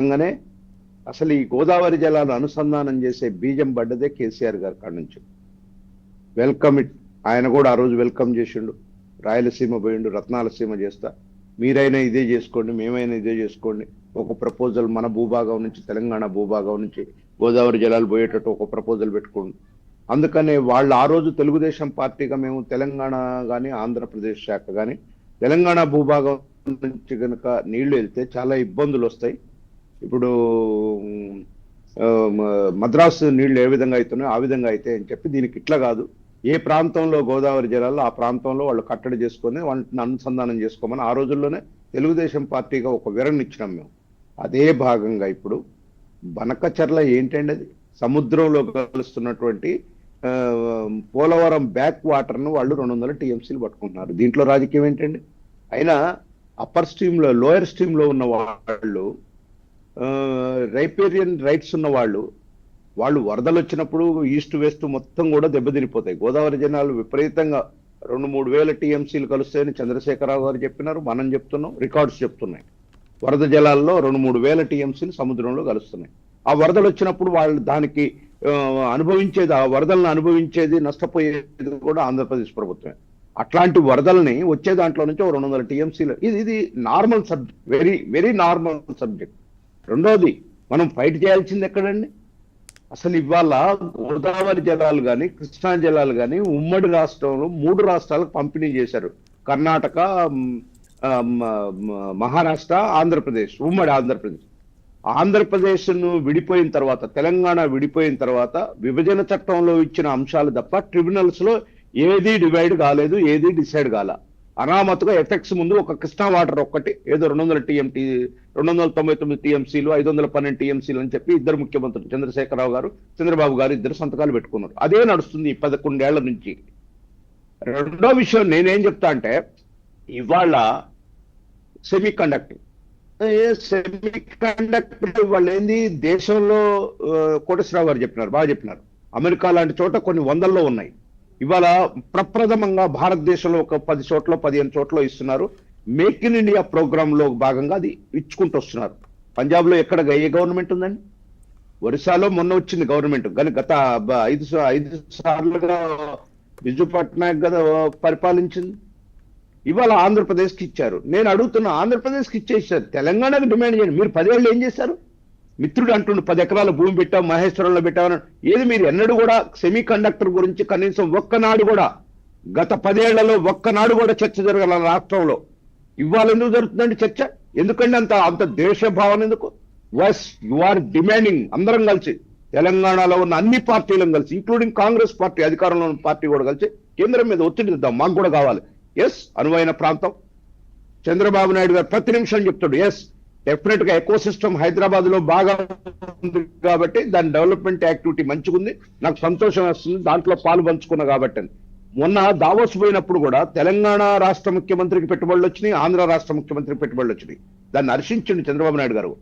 భాగంగానే అసలు ఈ గోదావరి జలాలు అనుసంధానం చేసే బీజం పడ్డదే కేసీఆర్ గారి కాడ నుంచి. Welcome it. ఆయన కూడా ఆ రోజు వెల్కమ్ చేసిండు. రాయలసీమ పోయిండు, రత్నాలసీమ చేస్తా, మీరైనా ఇదే చేసుకోండి, మేమైనా ఇదే చేసుకోండి. ఒక ప్రపోజల్ మన భూభాగం నుంచి, తెలంగాణ భూభాగం నుంచి గోదావరి జలాలు పోయేటట్టు ఒక ప్రపోజల్ పెట్టుకోండి. అందుకనే వాళ్ళు ఆ రోజు తెలుగుదేశం పార్టీగా మేము తెలంగాణ కానీ ఆంధ్రప్రదేశ్ శాఖ కానీ తెలంగాణ భూభాగం నుంచి కనుక నీళ్లు వెళ్తే చాలా ఇబ్బందులు వస్తాయి. ఇప్పుడు మద్రాసు నీళ్లు ఏ విధంగా అవుతున్నాయో ఆ విధంగా అయితే అని చెప్పి, దీనికి ఇట్లా కాదు, ఏ ప్రాంతంలో గోదావరి జలాల్లో ఆ ప్రాంతంలో వాళ్ళు కట్టడి చేసుకొని వాటిని అనుసంధానం చేసుకోమని ఆ రోజుల్లోనే తెలుగుదేశం పార్టీగా ఒక వివరణ ఇచ్చినాం మేము. అదే భాగంగా ఇప్పుడు బనకచర్ల ఏంటండి, అది సముద్రంలో కలుస్తున్నటువంటి పోలవరం బ్యాక్ వాటర్ను వాళ్ళు 200 టీఎంసీలు పట్టుకుంటున్నారు. దీంట్లో రాజకీయం ఏంటండి? అయినా అప్పర్ స్ట్రీమ్ లో, లోయర్ స్ట్రీమ్ లో ఉన్న వాళ్ళు, రైపేరియన్ రైట్స్ ఉన్న వాళ్ళు వరదలు వచ్చినప్పుడు ఈస్ట్ వెస్ట్ మొత్తం కూడా దెబ్బతినిపోతాయి. గోదావరి జలాలు విపరీతంగా 2-3 వేల టీఎంసీలు కలుస్తాయని చంద్రశేఖరరావు గారు చెప్పినారు, మనం చెప్తున్నాం, రికార్డ్స్ చెప్తున్నాయి. వరద జలాల్లో 2-3 వేల టీఎంసీలు సముద్రంలో కలుస్తున్నాయి. ఆ వరదలు వచ్చినప్పుడు వాళ్ళు దానికి అనుభవించేది, ఆ వరదలను అనుభవించేది, నష్టపోయేది కూడా ఆంధ్రప్రదేశ్ ప్రభుత్వమే. అట్లాంటి వరదల్ని వచ్చే దాంట్లో నుంచి 200 టీఎంసీలు, ఇది normal subject, very very normal subject. రెండోది, మనం ఫైట్ చేయాల్సింది ఎక్కడండి? అసలు ఇవాళ గోదావరి జలాలు కానీ కృష్ణా జలాలు కానీ ఉమ్మడి రాష్ట్రంలో 3 రాష్ట్రాలకు పంపిణీ చేశారు. కర్ణాటక, మహారాష్ట్ర, ఆంధ్రప్రదేశ్, ఉమ్మడి ఆంధ్రప్రదేశ్. ఆంధ్రప్రదేశ్ను విడిపోయిన తర్వాత, తెలంగాణ విడిపోయిన తర్వాత విభజన చట్టంలో ఇచ్చిన అంశాలు తప్ప ట్రిబ్యునల్స్ లో ఏది డివైడ్ కాలేదు, ఏది డిసైడ్ కాల. అనామతుగా ఎఫెక్ట్స్ ముందు ఒక కృష్ణా వాటర్ ఒక్కటి ఏదో 299 టీఎంసీలు, 512 టీఎంసీలు అని చెప్పి ఇద్దరు ముఖ్యమంత్రులు, చంద్రశేఖరరావు గారు, చంద్రబాబు గారు, ఇద్దరు సంతకాలు పెట్టుకున్నారు. అదే నడుస్తుంది 11 ఏళ్ల నుంచి. రెండో విషయం నేనేం చెప్తా అంటే, ఇవాళ సెమీ కండక్టర్ వాళ్ళు ఏంది, దేశంలో కోటేశ్వరరావు గారు చెప్పినారు, బాగా చెప్పినారు, అమెరికా లాంటి చోట కొన్ని వందల్లో ఉన్నాయి. ఇవాళ ప్రప్రథమంగా భారతదేశంలో ఒక 10 చోట్ల 15 చోట్ల ఇస్తున్నారు. మేక్ ఇన్ ఇండియా ప్రోగ్రామ్ లో భాగంగా అది ఇచ్చుకుంటూ వస్తున్నారు. పంజాబ్ లో ఎక్కడ ఏ గవర్నమెంట్ ఉందండి? ఒరిస్సాలో మొన్న వచ్చింది గవర్నమెంట్, కానీ గత 5 సార్లుగా బిజు పట్నాయక్ కదా పరిపాలించింది. ఇవాళ ఆంధ్రప్రదేశ్కి ఇచ్చారు. నేను అడుగుతున్నా, ఆంధ్రప్రదేశ్కి ఇచ్చేసారు, తెలంగాణకు డిమాండ్ చేయండి. మీరు 10 ఏళ్ళు ఏం చేశారు? మిత్రుడు అంటుండు 10 ఎకరాల భూమి పెట్టాం, మహేశ్వరంలో పెట్టామని. ఏది మీరు ఎన్నడూ కూడా సెమీ కండక్టర్ గురించి కనీసం ఒక్కనాడు కూడా, గత 10 ఏళ్లలో ఒక్కనాడు కూడా చర్చ జరగాల రాష్ట్రంలో? ఇవాళ ఎందుకు జరుగుతుందండి చర్చ? ఎందుకంటే అంత దేశ భావన ఎందుకు? వస్ యు ఆర్ డిమాండింగ్, అందరం కలిసి, తెలంగాణలో ఉన్న అన్ని పార్టీలను కలిసి, ఇంక్లూడింగ్ కాంగ్రెస్ పార్టీ, అధికారంలో ఉన్న పార్టీ కూడా కలిసి కేంద్రం మీద ఒత్తిడి ఇద్దాం, మాకు కూడా కావాలి. ఎస్, అనువైన ప్రాంతం. చంద్రబాబు నాయుడు గారు ప్రతి నిమిషం చెప్తాడు, ఎస్ డెఫినెట్ గా ఎకో సిస్టమ్ హైదరాబాద్ లో బాగా ఉంది కాబట్టి దాని డెవలప్మెంట్ యాక్టివిటీ మంచిగా ఉంది, నాకు సంతోషం వస్తుంది, దాంట్లో పాలు పంచుకున్నా కాబట్టి. మొన్న దావోస్ పోయినప్పుడు కూడా తెలంగాణ రాష్ట్ర ముఖ్యమంత్రికి పెట్టుబడులు వచ్చినాయి, ఆంధ్ర రాష్ట్ర ముఖ్యమంత్రికి పెట్టుబడులు వచ్చినాయి. దాన్ని హర్షించండి చంద్రబాబు నాయుడు గారు.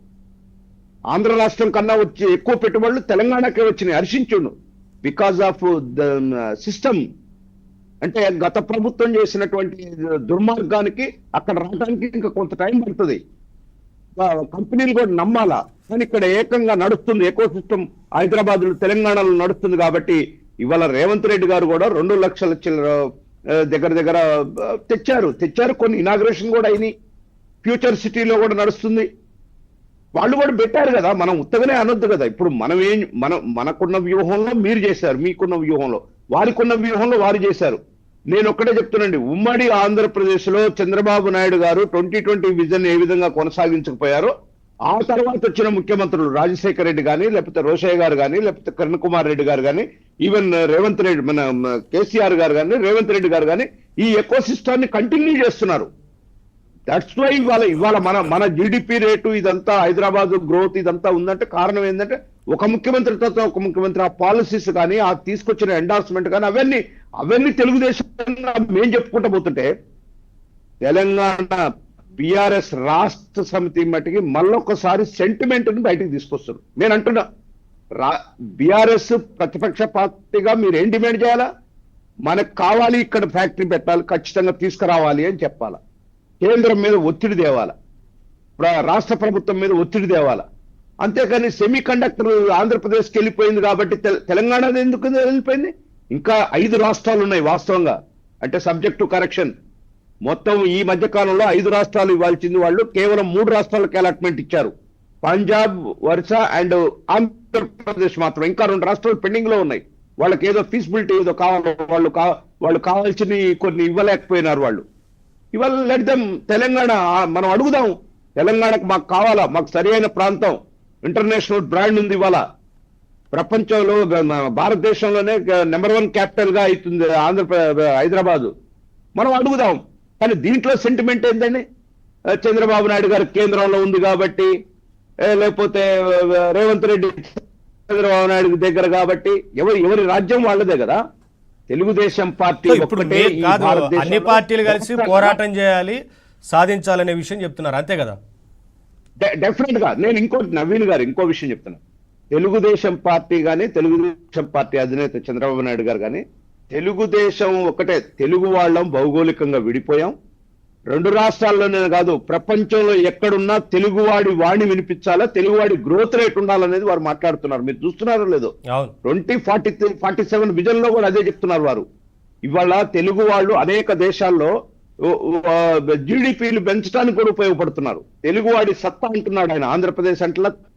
ఆంధ్ర రాష్ట్రం కన్నా వచ్చి ఎక్కువ పెట్టుబడులు తెలంగాణకే వచ్చినాయి, హర్షించుండు. Because of the system. అంటే గత ప్రభుత్వం చేసినటువంటి దుర్మార్గానికి అక్కడ రావడానికి ఇంకా కొంత టైం పడుతుంది, కంపెనీలు కూడా నమ్మాలా. కానీ ఇక్కడ ఏకంగా నడుస్తుంది, ఎకో సిస్టమ్ హైదరాబాద్ తెలంగాణలో నడుస్తుంది. కాబట్టి ఇవాళ రేవంత్ రెడ్డి గారు కూడా 2 లక్షల దగ్గర తెచ్చారు. కొన్ని ఇనాగ్రేషన్ కూడా అయినాయి, ఫ్యూచర్ సిటీలో కూడా నడుస్తుంది. వాళ్ళు కూడా పెట్టారు కదా, మనం ఉత్తగానే అనొద్దు కదా. ఇప్పుడు మనకున్న వ్యూహంలో మీరు చేశారు, మీకున్న వ్యూహంలో, వారికున్న వ్యూహంలో వారు చేశారు. నేను ఒక్కటే చెప్తున్నాండి, ఉమ్మడి ఆంధ్రప్రదేశ్ లో చంద్రబాబు నాయుడు గారు 2020 విజన్ ఏ విధంగా కొనసాగించకపోయారో, ఆ తర్వాత వచ్చిన ముఖ్యమంత్రులు రాజశేఖర రెడ్డి కానీ, లేకపోతే రోషయ్య గారు కానీ, లేకపోతే కిరణ్ కుమార్ రెడ్డి గారు కానీ, ఈవెన్ రేవంత్ రెడ్డి, మన కేసీఆర్ గారు కానీ, రేవంత్ రెడ్డి గారు కానీ ఈ ఎకో సిస్టాన్ని కంటిన్యూ చేస్తున్నారు. దట్స్ వై ఇవాళ మన జీడిపి రేటు ఇదంతా, హైదరాబాద్ గ్రోత్ ఇదంతా ఉందంటే కారణం ఏంటంటే ఒక ముఖ్యమంత్రి తర్వాత ఒక ముఖ్యమంత్రి ఆ పాలసీస్ కానీ, ఆ తీసుకొచ్చిన ఎండార్స్మెంట్ కానీ, అవన్నీ తెలుగుదేశం మేం చెప్పుకుంటూ పోతుంటే, తెలంగాణ బిఆర్ఎస్ రాష్ట్ర సమితి మట్టికి మళ్ళొక్కసారి సెంటిమెంట్ ని బయటకు తీసుకొస్తారు. నేను అంటున్నా, బిఆర్ఎస్ ప్రతిపక్ష పార్టీగా మీరు ఏం డిమాండ్ చేయాలా? మనకు కావాలి, ఇక్కడ ఫ్యాక్టరీ పెట్టాలి, ఖచ్చితంగా తీసుకురావాలి అని చెప్పాలా. కేంద్రం మీద ఒత్తిడి తేవాల, రాష్ట్ర ప్రభుత్వం మీద ఒత్తిడి తేవాల. అంతేకాని సెమీ కండక్టర్ ఆంధ్రప్రదేశ్కి వెళ్ళిపోయింది కాబట్టి తెలంగాణ ఎందుకు వెళ్ళిపోయింది? ఇంకా 5 రాష్ట్రాలు ఉన్నాయి వాస్తవంగా, అంటే సబ్జెక్ట్ టు కరెక్షన్. మొత్తం ఈ మధ్య కాలంలో 5 రాష్ట్రాలు ఇవ్వాల్సింది వాళ్ళు కేవలం 3 రాష్ట్రాలకు అలాట్మెంట్ ఇచ్చారు. పంజాబ్, ఒరిస్సా అండ్ ఆంధ్రప్రదేశ్ మాత్రం. ఇంకా 2 రాష్ట్రాలు పెండింగ్ లో ఉన్నాయి. వాళ్ళకి ఏదో ఫీజిబిలిటీ ఏదో కావాలి, వాళ్ళు కావాల్సిన కొన్ని ఇవ్వలేకపోయినారు వాళ్ళు. ఇవాళ లెట్ దెమ్ తెలంగాణ మనం అడుగుదాం, తెలంగాణకు మాకు కావాలా, మాకు సరైన ప్రాంతం, ఇంటర్నేషనల్ బ్రాండ్ ఉంది ఇవాళ ప్రపంచంలో, భారతదేశంలోనే నెంబర్ 1 క్యాపిటల్ గా అవుతుంది హైదరాబాదు. మనం అడుగుదాం. కానీ దీంట్లో సెంటిమెంట్ ఏంటండి? చంద్రబాబు నాయుడు గారు కేంద్రంలో ఉంది కాబట్టి, లేకపోతే రేవంత్ రెడ్డి చంద్రబాబు నాయుడు దగ్గర కాబట్టి, ఎవరి రాజ్యం వాళ్ళదే కదా. తెలుగుదేశం పార్టీ ఇప్పుడు ఒక్కటే ఈ కాదు, భారతదేశంలో అన్ని పార్టీలు కలిసి పోరాటం చేయాలి, సాధించాలనే విషయం చెప్తున్నారు, అంతే కదా? డెఫినెట్ గా. నేను ఇంకోటి, నవీన్ గారు ఇంకో విషయం చెప్తున్నా. తెలుగుదేశం పార్టీ కానీ, తెలుగుదేశం పార్టీ అధినేత చంద్రబాబు నాయుడు గారు కానీ, తెలుగుదేశం ఒకటే, తెలుగు వాళ్ళం భౌగోళికంగా విడిపోయాం. 2 రాష్ట్రాల్లోనే కాదు, ప్రపంచంలో ఎక్కడున్నా తెలుగువాడి వాణి వినిపించాలా, తెలుగువాడి గ్రోత్ రేట్ ఉండాలనేది వారు మాట్లాడుతున్నారు. మీరు చూస్తున్నారో లేదో, 2047 విజన్ లో కూడా అదే చెప్తున్నారు వారు. ఇవాళ తెలుగు వాళ్ళు అనేక దేశాల్లో జీడిపిలు పెంచడానికి కూడా ఉపయోగపడుతున్నారు. తెలుగువాడి సత్తా అంటున్నాడు ఆయన. ఆంధ్రప్రదేశ్ అంటలా